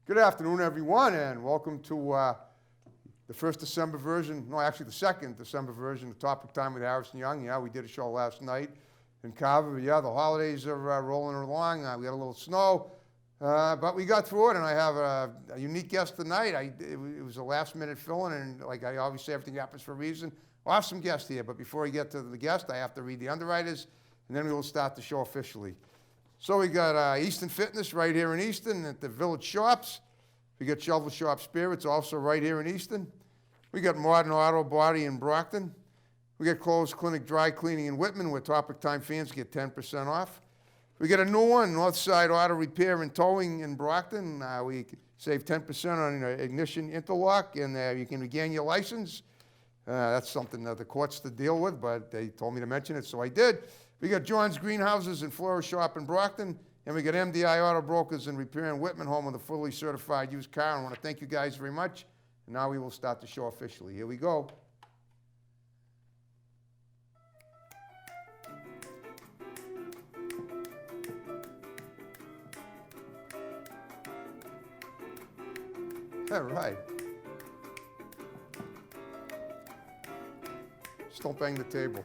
Good afternoon, everyone, and welcome to the first December version, no, actually the second December version of Topic Time with Harrison Young. Yeah, we did a show last night in Carver. Yeah, the holidays are rolling along. We had a little snow, but we got through it, and I have a unique guest tonight. It was a last-minute fill-in, and like I always say, everything happens for a reason. Awesome guest here, but before I get to the guest, I have to read the underwriters, and then we will start the show officially. So we got Easton Fitness right here in Easton at the Village Shops. We got Shovel Shop Spirits also right here in Easton. We got Modern Auto Body in Brockton. We got Clothes Clinic Dry Cleaning in Whitman, where Topic Time fans get 10% off. We got a new one, Northside Auto Repair and Towing in Brockton. We save 10% on ignition interlock, and you can regain your license. That's something that the courts to deal with, but they told me to mention it, so I did. We got John's Greenhouses and Flora Shop in Brockton, and we got MDI Auto Brokers and Repair in Whitman, home of the fully certified used car. I want to thank you guys very much. And now we will start the show officially. Here we go. All right. Just don't bang the table.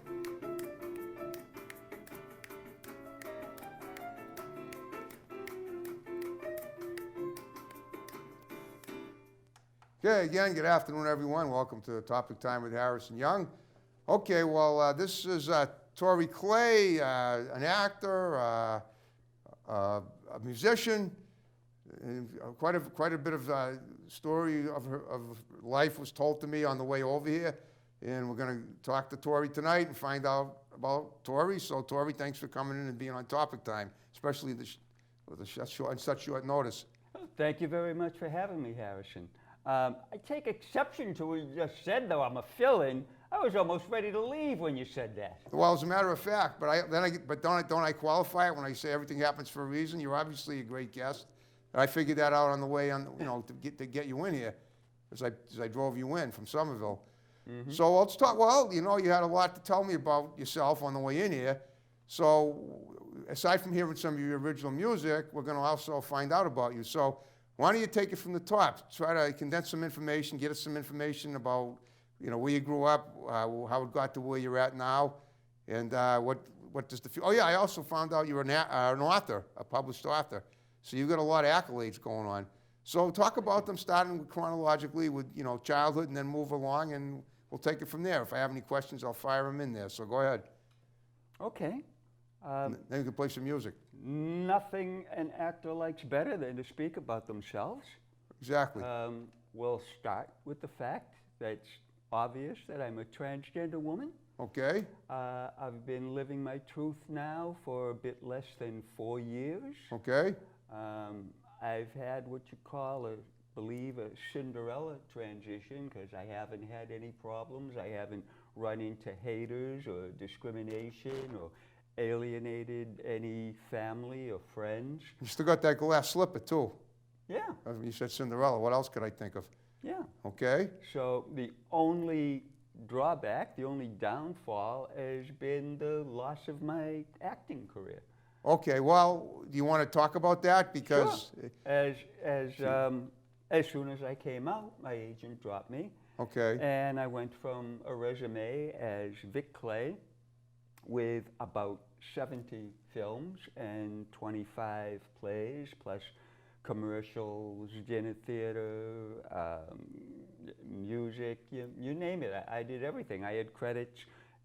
Okay, again, good afternoon, everyone. Welcome to Topic Time with Harrison Young. Okay, well, this is Tori Clay, an actor, a musician. Quite a bit of story of her life was told to me on the way over here, and we're going to talk to Tori tonight and find out about Tori. So, Tori, thanks for coming in and being on Topic Time, especially with such short notice. Thank you very much for having me, Harrison. I take exception to what you just said, though. I'm a fill-in. I was almost ready to leave when you said that. Well, as a matter of fact, but don't I qualify it when I say everything happens for a reason? You're obviously a great guest. I figured that out on the way to get you in here, as I drove you in from Somerville. Mm-hmm. So let's talk. Well, you had a lot to tell me about yourself on the way in here. So aside from hearing some of your original music, we're going to also find out about you. So why don't you take it from the top? Try to condense some information, get us some information about, where you grew up, how it got to where you're at now, and what does the... Oh, yeah, I also found out you're an author, a published author. So you've got a lot of accolades going on. So talk about them, starting chronologically with, childhood, and then move along, and we'll take it from there. If I have any questions, I'll fire them in there. So go ahead. Okay. Then you can play some music. Nothing an actor likes better than to speak about themselves. Exactly. We'll start with the fact that it's obvious that I'm a transgender woman. Okay. I've been living my truth now for a bit less than 4 years. Okay. I've had what you call, believe, a Cinderella transition, because I haven't had any problems. I haven't run into haters or discrimination or alienated any family or friends. You still got that glass slipper, too. Yeah. You said Cinderella. What else could I think of? Yeah. Okay. So the only drawback, the only downfall has been the loss of my acting career. Okay, well, do you want to talk about that? Because sure. As soon as I came out, my agent dropped me. Okay. And I went from a resume as Vic Clay with about 70 films and 25 plays, plus commercials, dinner theater, music, you name it. I did everything. I had credits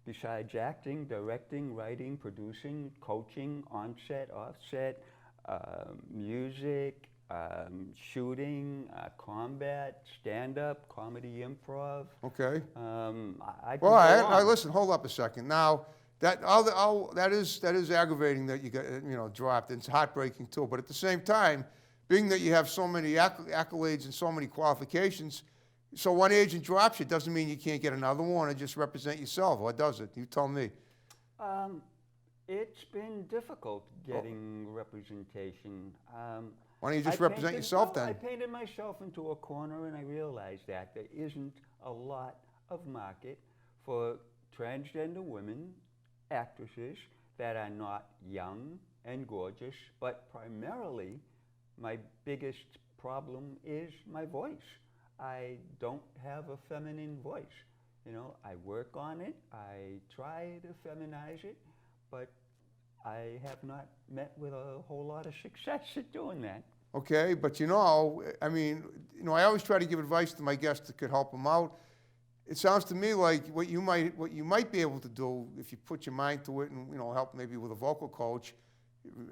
besides acting, directing, writing, producing, coaching, on-set, off-set, music, shooting, combat, stand-up, comedy, improv. Okay. Listen, hold up a second. Now, that is aggravating that you got dropped. It's heartbreaking too. But at the same time, being that you have so many accolades and so many qualifications, so one agent drops you doesn't mean you can't get another one and just represent yourself. Or does it? You tell me. It's been difficult getting representation. Why don't you just represent yourself then? I painted myself into a corner, and I realized that there isn't a lot of market for transgender women actresses that are not young and gorgeous, but primarily my biggest problem is my voice. I don't have a feminine voice. You know, I work on it, I try to feminize it, but I have not met with a whole lot of success at doing that. Okay, but I mean, I always try to give advice to my guests that could help them out. It sounds to me like what you might be able to do if you put your mind to it and help maybe with a vocal coach,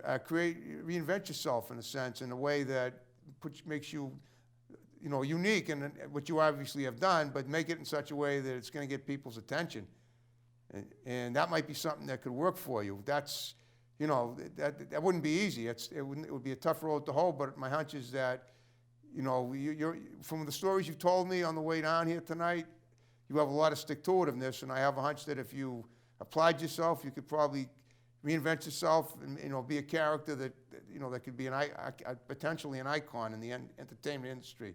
reinvent yourself in a sense, in a way that makes you unique, and what you obviously have done, but make it in such a way that it's going to get people's attention, and that might be something that could work for you. That's that wouldn't be easy. It would be a tough road to hoe, but my hunch is that you're from the stories you've told me on the way down here tonight, you have a lot of stick-to-itiveness, and I have a hunch that if you applied yourself, you could probably reinvent yourself and be a character that could be potentially an icon in the entertainment industry.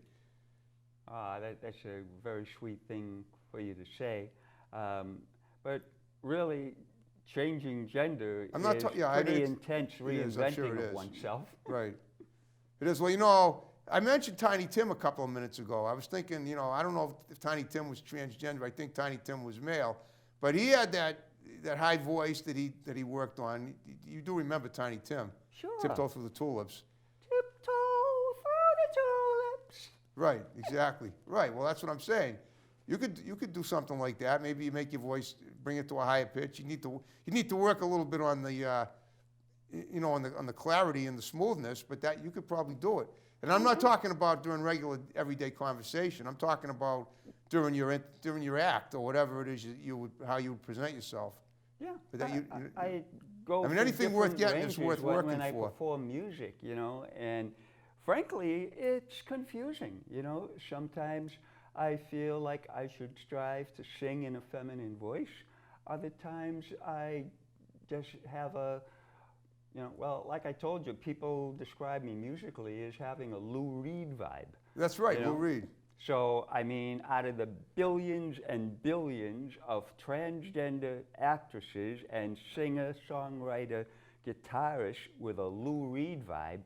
That's a very sweet thing for you to say, but really, changing gender is pretty intense reinventing of oneself. Right. It is. Well, I mentioned Tiny Tim a couple of minutes ago. I was thinking, I don't know if Tiny Tim was transgender. I think Tiny Tim was male, but he had that high voice that he worked on. You do remember Tiny Tim? Sure. Tiptoe Through the Tulips. Tiptoe through the tulips. Right. Exactly. Right. Well, that's what I'm saying. You could do something like that. Maybe you make your voice, bring it to a higher pitch. You need to work a little bit on the on the clarity and the smoothness, but that you could probably do it. And I'm not talking about during regular everyday conversation. I'm talking about during your act or whatever it is how you would present yourself. Yeah. But that I go. I mean, anything worth getting is worth working when I for. perform music, and frankly, it's confusing. Sometimes I feel like I should strive to sing in a feminine voice. Other times I just have well, like I told you, people describe me musically as having a Lou Reed vibe. That's right, Lou Reed. So, I mean, out of the billions and billions of transgender actresses and singer, songwriter, guitarists with a Lou Reed vibe,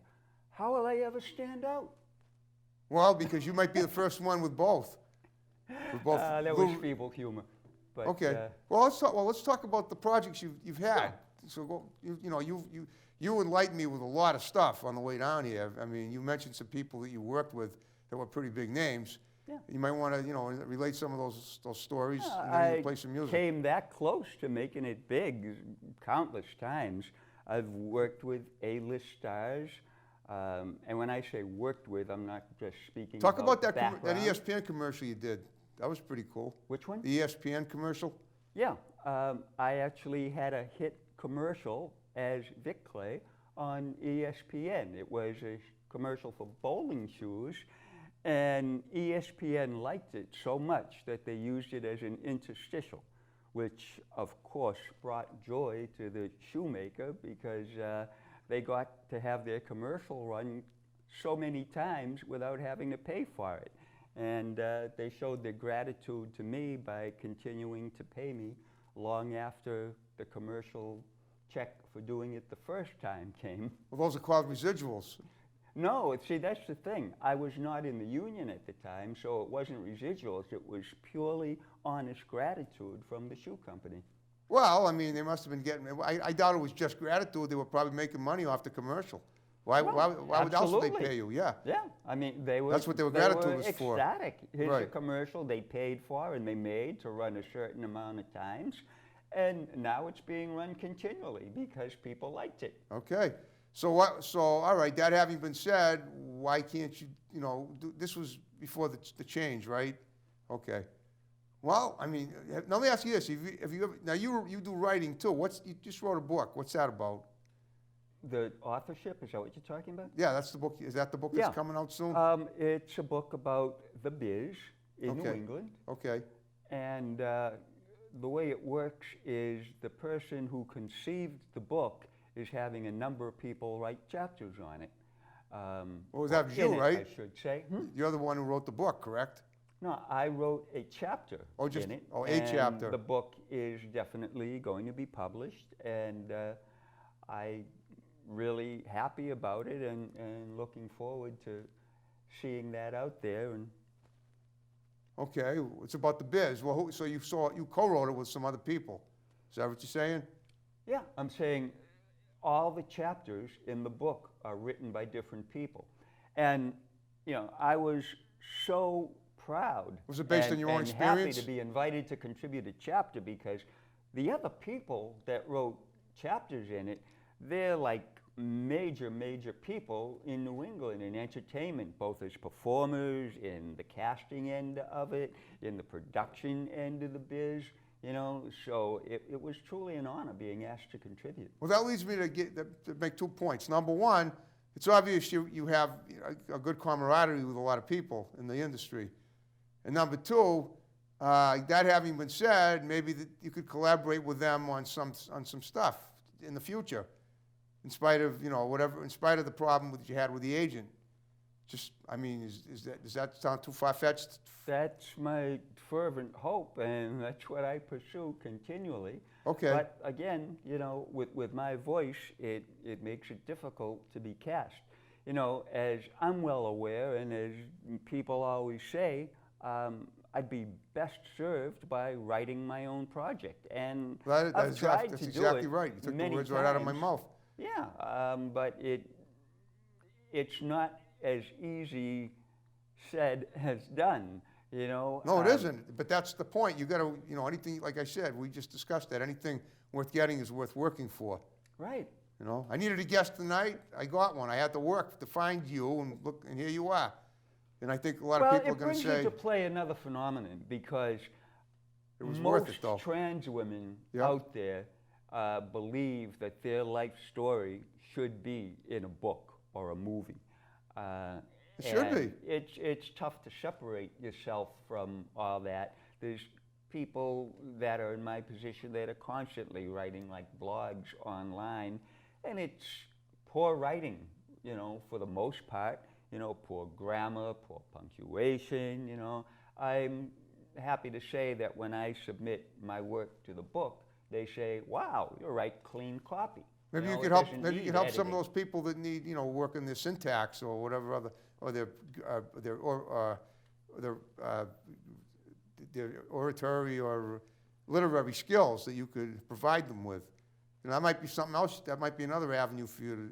how will I ever stand out? Well, because you might be the first one with both. That was feeble humor. But, okay. Let's talk about the projects you've had. So you enlightened me with a lot of stuff on the way down here. I mean, you mentioned some people that you worked with that were pretty big names. Yeah. You might want to relate some of those stories and then play some music. I came that close to making it big countless times. I've worked with A-list stars. And when I say worked with, I'm not just speaking about that background. ESPN commercial you did. That was pretty cool. Which one? The ESPN commercial? Yeah. I actually had a hit commercial as Vic Clay on ESPN. It was a commercial for bowling shoes, and ESPN liked it so much that they used it as an interstitial, which of course brought joy to the shoemaker because they got to have their commercial run so many times without having to pay for it. And they showed their gratitude to me by continuing to pay me long after the commercial check for doing it the first time came. Well, those are called residuals. No, see, that's the thing. I was not in the union at the time, so it wasn't residuals. It was purely honest gratitude from the shoe company. Well, I mean, they must have been getting, I doubt it was just gratitude. They were probably making money off the commercial. Why else would they pay you? Yeah. Yeah, I mean, that's what their gratitude was for. Ecstatic. Here's right. a commercial they paid for and they made to run a certain amount of times. And now it's being run continually because people liked it. Okay. So all right, that having been said, why can't you, this was before the change, right? Okay. Well, I mean, now let me ask you this. Have you ever, now you do writing too. You just wrote a book. What's that about? The authorship, is that what you're talking about? Yeah, that's the book. Is that the book that's coming out soon? It's a book about the biz in New England. Okay. And the way it works is the person who conceived the book is having a number of people write chapters on it. Well, that was you, right? I should say. You're the one who wrote the book, correct? No, I wrote a chapter in it. Oh, a chapter. The book is definitely going to be published, and I'm really happy about it and looking forward to seeing that out there. And Okay, it's about the biz. Well, so you co-wrote it with some other people. Is that what you're saying? yeah, I'm saying all the chapters in the book are written by different people. And, I was so proud. Was it based on your own experience? Happy to be invited to contribute a chapter, because the other people that wrote chapters in it, they're like major people in New England in entertainment, both as performers, in the casting end of it, in the production end of the biz. So it was truly an honor being asked to contribute. Well, that leads me to make 2 points. Number one, it's obvious you have a good camaraderie with a lot of people in the industry. And number two, that having been said, maybe that you could collaborate with them on some stuff in the future, in spite of in spite of the problem that you had with the agent. Just, I mean, does that sound too far-fetched? That's my fervent hope, and that's what I pursue continually. Okay. But again, with my voice, it makes it difficult to be cast. As I'm well aware, and as people always say, I'd be best served by writing my own project. And I've tried to do exactly it right. You took the many words right out of my times. mouth. Yeah, but it's not as easy said as done, No, it isn't. But that's the point. You got to, anything, like I said, we just discussed that. Anything worth getting is worth working for. Right. I needed a guest tonight. I got one. I had to work to find you, and look, and here you are. And I think a lot of people are going to say it brings into play another phenomenon, because it was worth it, most though. trans women Yeah. out there believe that their life story should be in a book or a movie. It should be. It's tough to separate yourself from all that. There's people that are in my position that are constantly writing like blogs online, and it's poor writing, for the most part. Poor grammar, poor punctuation. I'm happy to say that when I submit my work to the book, they say, "Wow, you write clean copy." Maybe you it could help. doesn't Maybe you need could help some of editing. those people that need, work in their syntax or whatever other, or their oratory or literary skills that you could provide them with. That might be something else. That might be another avenue for you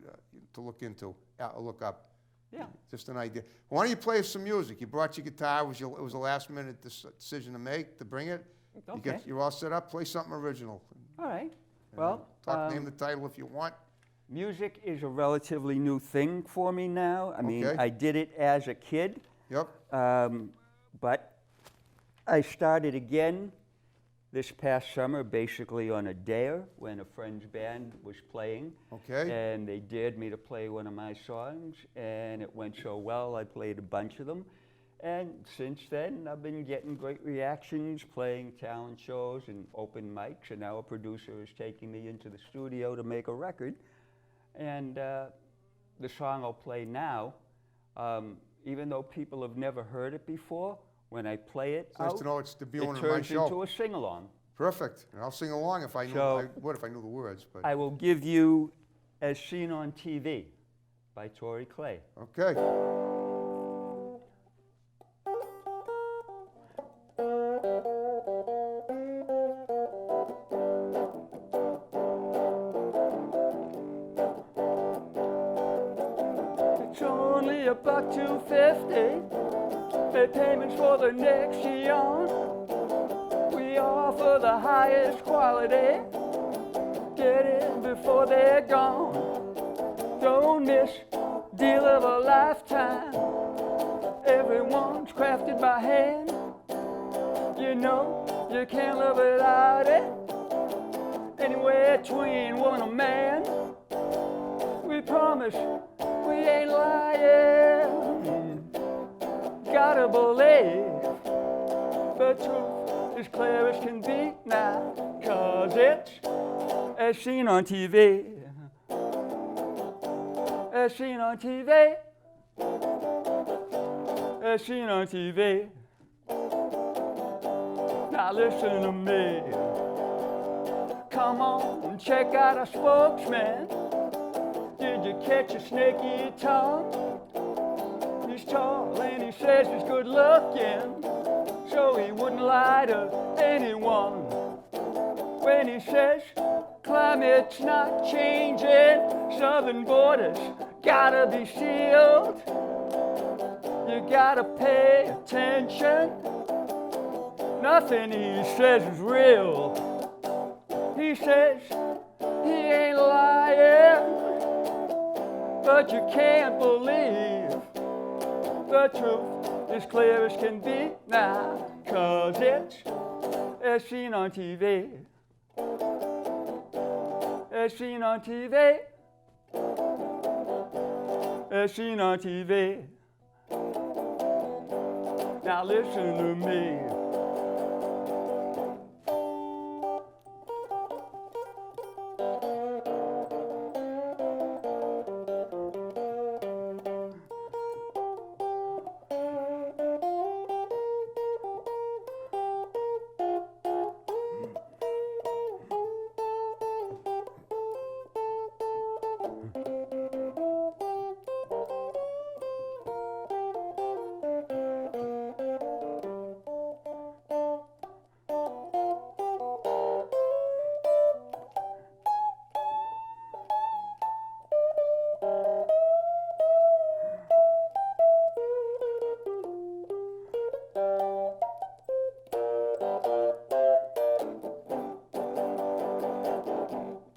to look into, look up. Yeah. Just an idea. Why don't you play us some music? You brought your guitar. It was a last-minute decision to make, to bring it. Okay. You're all set up. Play something original. All right. Well, Name the title if you want. music is a relatively new thing for me now. I mean, Okay. I did it as a kid, Yep. but I started again this past summer, basically on a dare when a friend's band was playing. Okay. And they dared me to play one of my songs, and it went so well, I played a bunch of them. And since then, I've been getting great reactions, playing talent shows and open mics, and now a producer is taking me into the studio to make a record. And the song I'll play now, even though people have never heard it before, when I play it It's nice to know it's it debuting in my turns show. into a sing-along. Perfect. And I'll sing along if I knew. So- I would if I knew the words. But I will give you As Seen on TV by Tori Clay. okay. It's only a $1.50. Pay payments for the next year. We offer the highest quality. Get in before they're gone. Don't miss deal of a lifetime. Everyone's crafted by hand. You can't live without it. Anywhere between woman and man. We promise we ain't lying. Gotta believe the truth is clear as can be now. 'Cause it's as seen on TV. As seen on TV. As seen on TV. Now listen to me. Come on and check out our spokesman. Did you catch a snaky tongue? He's tall and he says he's good looking, so he wouldn't lie to anyone. When he says climate's not changing, southern borders gotta be sealed, you gotta pay attention. Nothing he says is real. He says he ain't lying, but you can't believe the truth is clear as can be now, 'cause it's as seen on TV. As seen on TV. As seen on TV. Now listen to me.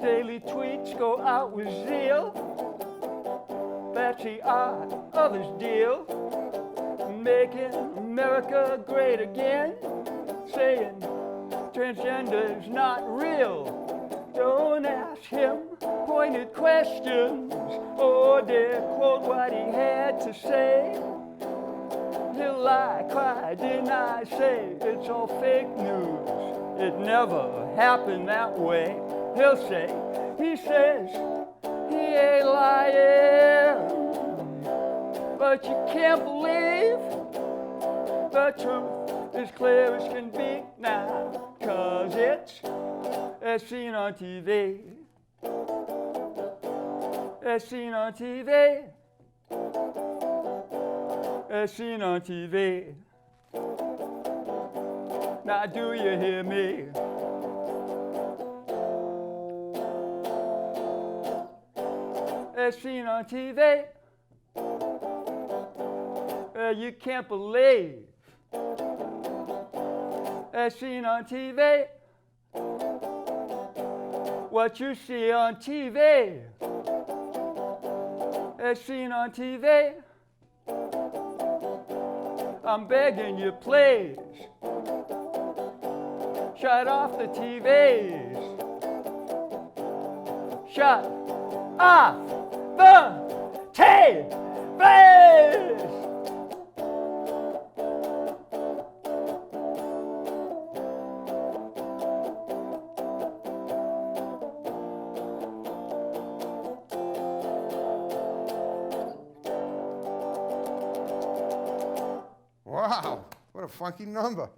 Daily tweets go out with zeal. That's the art of his deal. Making America great again. Saying transgender's not real. Don't ask him pointed questions or dare quote what he had to say. He'll lie, cry, deny, say it's all fake news. It never happened that way. He'll say, he says, he ain't lying, but you can't believe the truth is clear as can be now, 'cause it's as seen on TV. As seen on TV. As seen on TV. Now do you hear me? As seen on TV, you can't believe. As seen on TV, what you see on TV. As seen on TV, I'm begging you please, shut off the TVs. Shut off the TVs! Wow, what a funky number.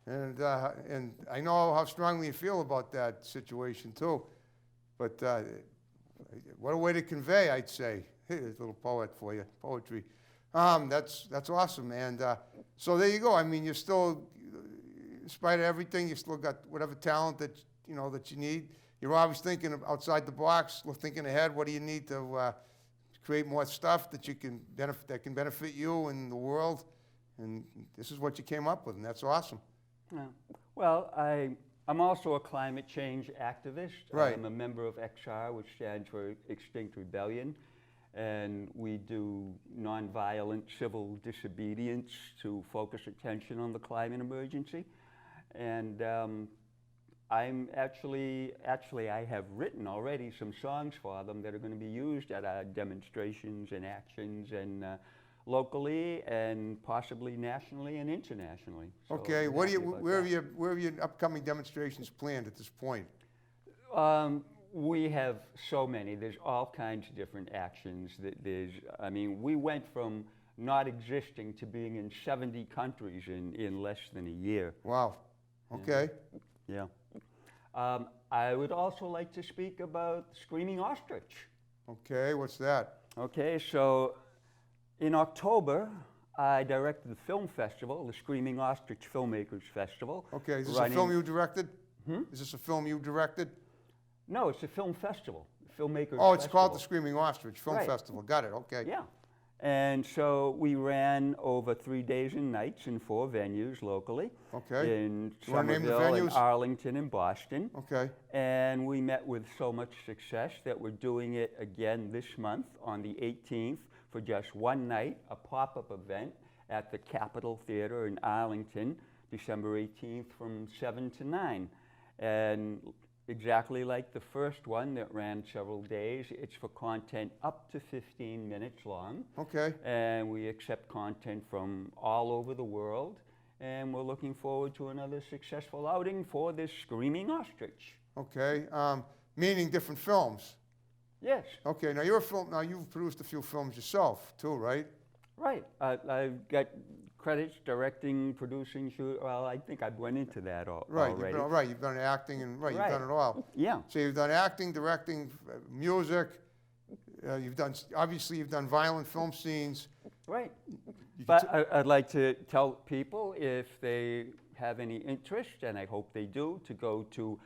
And I know how strongly you feel about that situation too. But what a way to convey, I'd say. Hey, there's a little poet for you, poetry. That's awesome. And so there you go. I mean, you're still, in spite of everything, you still got whatever talent that you need. You're always thinking outside the box, thinking ahead. What do you need to create more stuff that can benefit you and the world? And this is what you came up with, and that's awesome. Yeah. Well, I'm also a climate change activist. Right. I'm a member of XR, which stands for Extinct Rebellion, and we do nonviolent civil disobedience to focus attention on the climate emergency. And I'm actually I have written already some songs for them that are going to be used at our demonstrations and actions and locally and possibly nationally and internationally. So Okay, where have your upcoming demonstrations planned at this point? We have so many. There's all kinds of different actions. We went from not existing to being in 70 countries in less than a year. Wow. Okay. Yeah. I would also like to speak about Screaming Ostrich. Okay, what's that? Okay, so In October, I directed the film festival, the Screaming Ostrich Filmmakers Festival. Okay, is this a film you directed? Is this a film you directed? No, it's a film festival, Filmmakers Oh, it's Festival. called the Screaming Ostrich Film Right. Festival. Got it, okay. Yeah. And so we ran over 3 days and nights in 4 venues locally. Okay. In You wanna name the Somerville, and venues? Arlington, and Boston. Okay, And we met with so much success that we're doing it again this month on the 18th for just one night, a pop-up event at the Capitol Theater in Arlington, December 18th from 7 to 9. And exactly like the first one that ran several days, it's for content up to 15 minutes long. okay, And we accept content from all over the world. And we're looking forward to another successful outing for this Screaming Ostrich. okay. Meaning different films. Yes, Okay, now you've produced a few films yourself too, right? right. I've got credits, directing, producing, shoot. Well, I think I went into that Right, already. you've done acting and, you've Right. done it all. Yeah, So you've done acting, directing, music, obviously you've done violent film scenes. right. You But I'd like to tell people if they have any interest, and I hope they do, to go to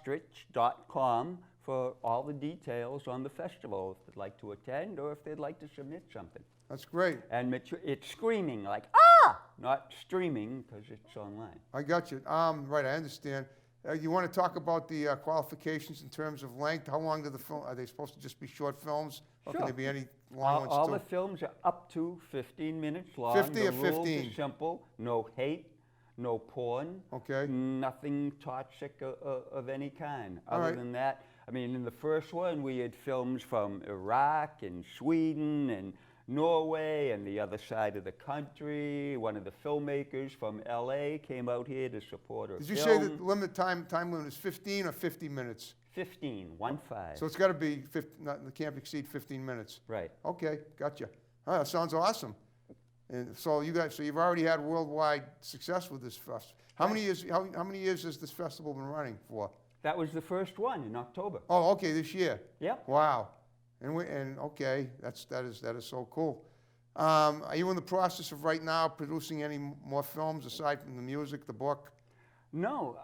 screamingostrich.com for all the details on the festival, if they'd like to attend or if they'd like to submit something. That's great. And it's screaming, like, not streaming, because it's online. I got you. Right, I understand. You want to talk about the qualifications in terms of length? How long do the film, are they supposed to just be short films? Or can Sure. they be any long ones All too? the films are up to 15 minutes long. 50 or the rules 15? are simple. No hate, no porn. Okay. Nothing toxic of any kind. All Other right. than that, I mean, in the first one, we had films from Iraq and Sweden and Norway and the other side of the country. One of the filmmakers from LA came out here to support her Did you film. say that time limit is 15 or 50 minutes? 15, 1-5. So it's got to be, it can't exceed 15 minutes. Right. Okay, gotcha. Oh, that sounds awesome. And so you've already had worldwide success with this festival. How many years has this festival been running for? That was the first one in October. Oh, okay, this year. Yep. Wow. And okay, that is so cool. Are you in the process of right now producing any more films aside from the music, the book? No,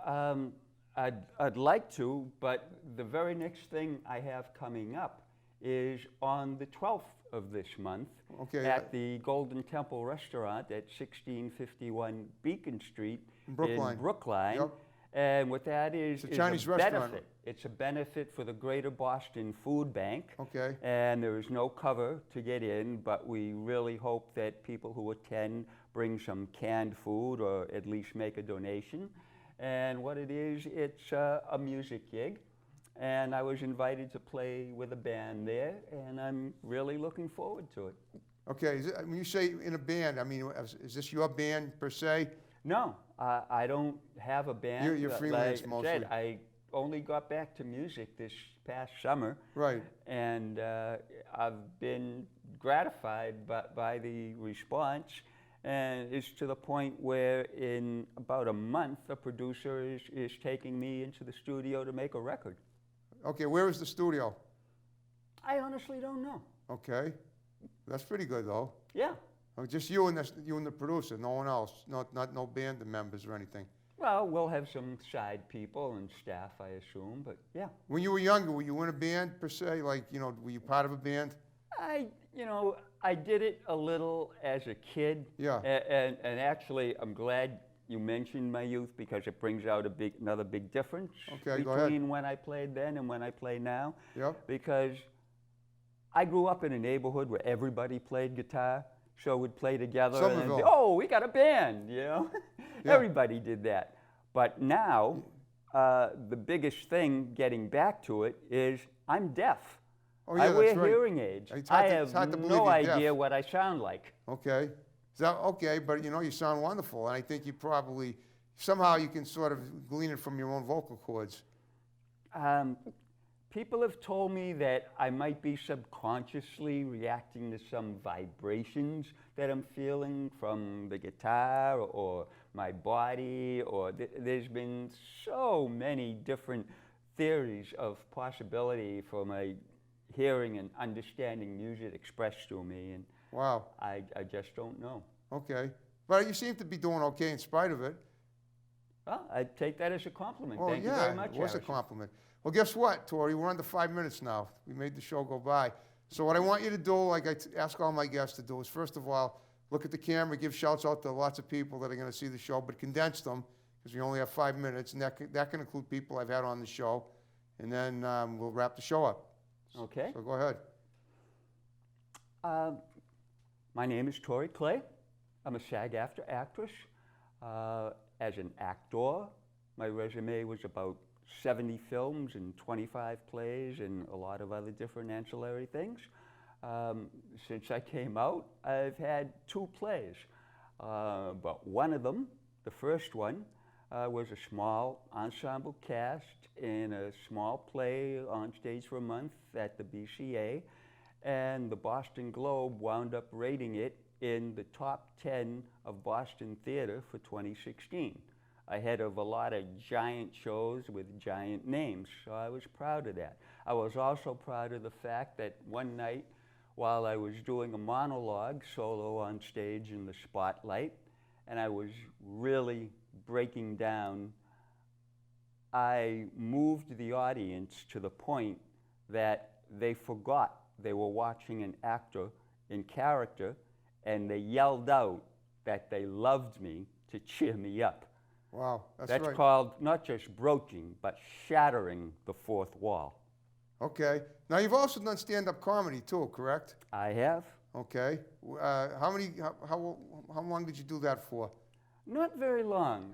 I'd like to, but the very next thing I have coming up is on the 12th of this month Okay. at the Golden Temple Restaurant at 1651 Beacon Street In Brookline. in Brookline. Yep. And what that is It's a Chinese restaurant. benefit. It's a benefit for the Greater Boston Food Bank. Okay. And there is no cover to get in, but we really hope that people who attend bring some canned food or at least make a donation. And what it is, it's a music gig. And I was invited to play with a band there, and I'm really looking forward to it. Okay. When you say in a band, I mean, is this your band per se? No, I don't have a band. You're freelance like mostly. I said, I only got back to music this past summer. Right. And I've been gratified by the response. And it's to the point where in about a month, a producer is taking me into the studio to make a record. Okay, where is the studio? I honestly don't know. Okay. That's pretty good though. Yeah. Oh, just you and the producer, no one else, no band members or anything. Well, we'll have some side people and staff, I assume, but yeah. When you were younger, were you in a band per se? Like, were you part of a band? I did it a little as a kid. Yeah. And actually, I'm glad you mentioned my youth because it brings out another big difference Okay, go ahead. between when I played then and when I play now. Yep. Because I grew up in a neighborhood where everybody played guitar, so we'd play together and then, Somerville. we got a band, Yeah. Everybody did that. But now, the biggest thing getting back to it is I'm deaf. Oh, yeah, I wear that's right. hearing aids. It's I hard have to believe no you're deaf. idea what I sound like. Okay. Okay, but you sound wonderful, and I think you probably, somehow you can sort of glean it from your own vocal cords. People have told me that I might be subconsciously reacting to some vibrations that I'm feeling from the guitar or my body, or there's been so many different theories of possibility for my hearing and understanding music expressed to me, and Wow. I just don't know. Okay. But you seem to be doing okay in spite of it. Well, I take that as a compliment. Oh, Thank you yeah, very much, it was a Harrison. compliment. Well, guess what, Tori? We're under 5 minutes now. We made the show go by. So what I want you to do, like ask all my guests to do, is first of all, look at the camera, give shouts out to lots of people that are going to see the show, but condense them because we only have 5 minutes, and that can include people I've had on the show. And then we'll wrap the show up. Okay. So go ahead. My name is Tori Clay. I'm a SAG-AFTRA actress. As an actor, my resume was about 70 films and 25 plays and a lot of other different ancillary things. Since I came out, I've had 2 plays. But one of them, the first one, was a small ensemble cast in a small play on stage for a month at the BCA, and the Boston Globe wound up rating it in the top 10 of Boston theater for 2016, ahead of a lot of giant shows with giant names, so I was proud of that. I was also proud of the fact that one night, while I was doing a monologue solo on stage in the spotlight, and I was really breaking down, I moved the audience to the point that they forgot they were watching an actor in character, and they yelled out that they loved me to cheer me up. Wow, that's That's right. called not just broaching, but shattering the fourth wall. Okay. Now, you've also done stand-up comedy, too, correct? I have. Okay. How long did you do that for? Not very long.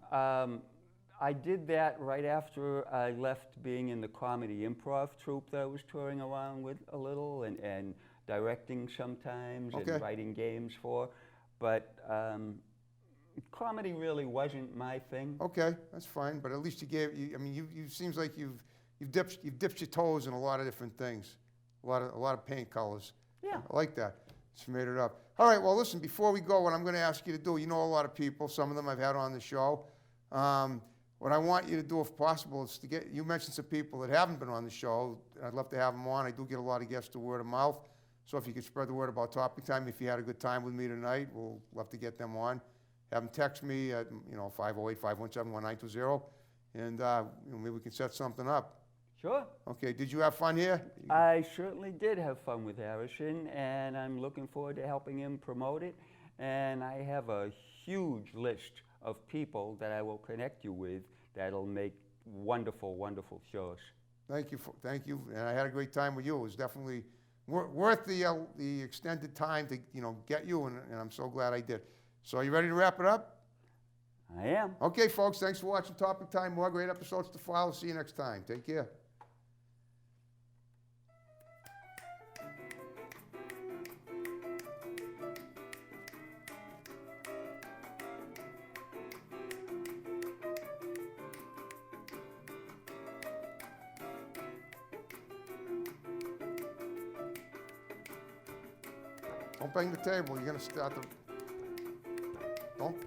I did that right after I left being in the comedy improv troupe that I was touring around with a little and directing sometimes Okay. and writing games for. But comedy really wasn't my thing. Okay, that's fine. But at least you seems like you've dipped your toes in a lot of different things, a lot of paint colors. Yeah. I like that. Just made it up. All right. Well, listen. Before we go, what I'm going to ask you to do, you know a lot of people. Some of them I've had on the show. What I want you to do, if possible, is to you mentioned some people that haven't been on the show. I'd love to have them on. I do get a lot of guests to word of mouth. So if you could spread the word about Topic Time, if you had a good time with me tonight, we'll love to get them on. Have them text me at 508-517-1920, and maybe we can set something up. Sure. Okay. Did you have fun here? I certainly did have fun with Harrison, and I'm looking forward to helping him promote it. And I have a huge list of people that I will connect you with that'll make wonderful, wonderful shows. Thank you, and I had a great time with you. It was definitely worth the extended time to get you, and I'm so glad I did. So are you ready to wrap it up? I am. Okay, folks. Thanks for watching Topic Time. More great episodes to follow. See you next time. Take care. Don't bang the table. You're going to start the... Don't...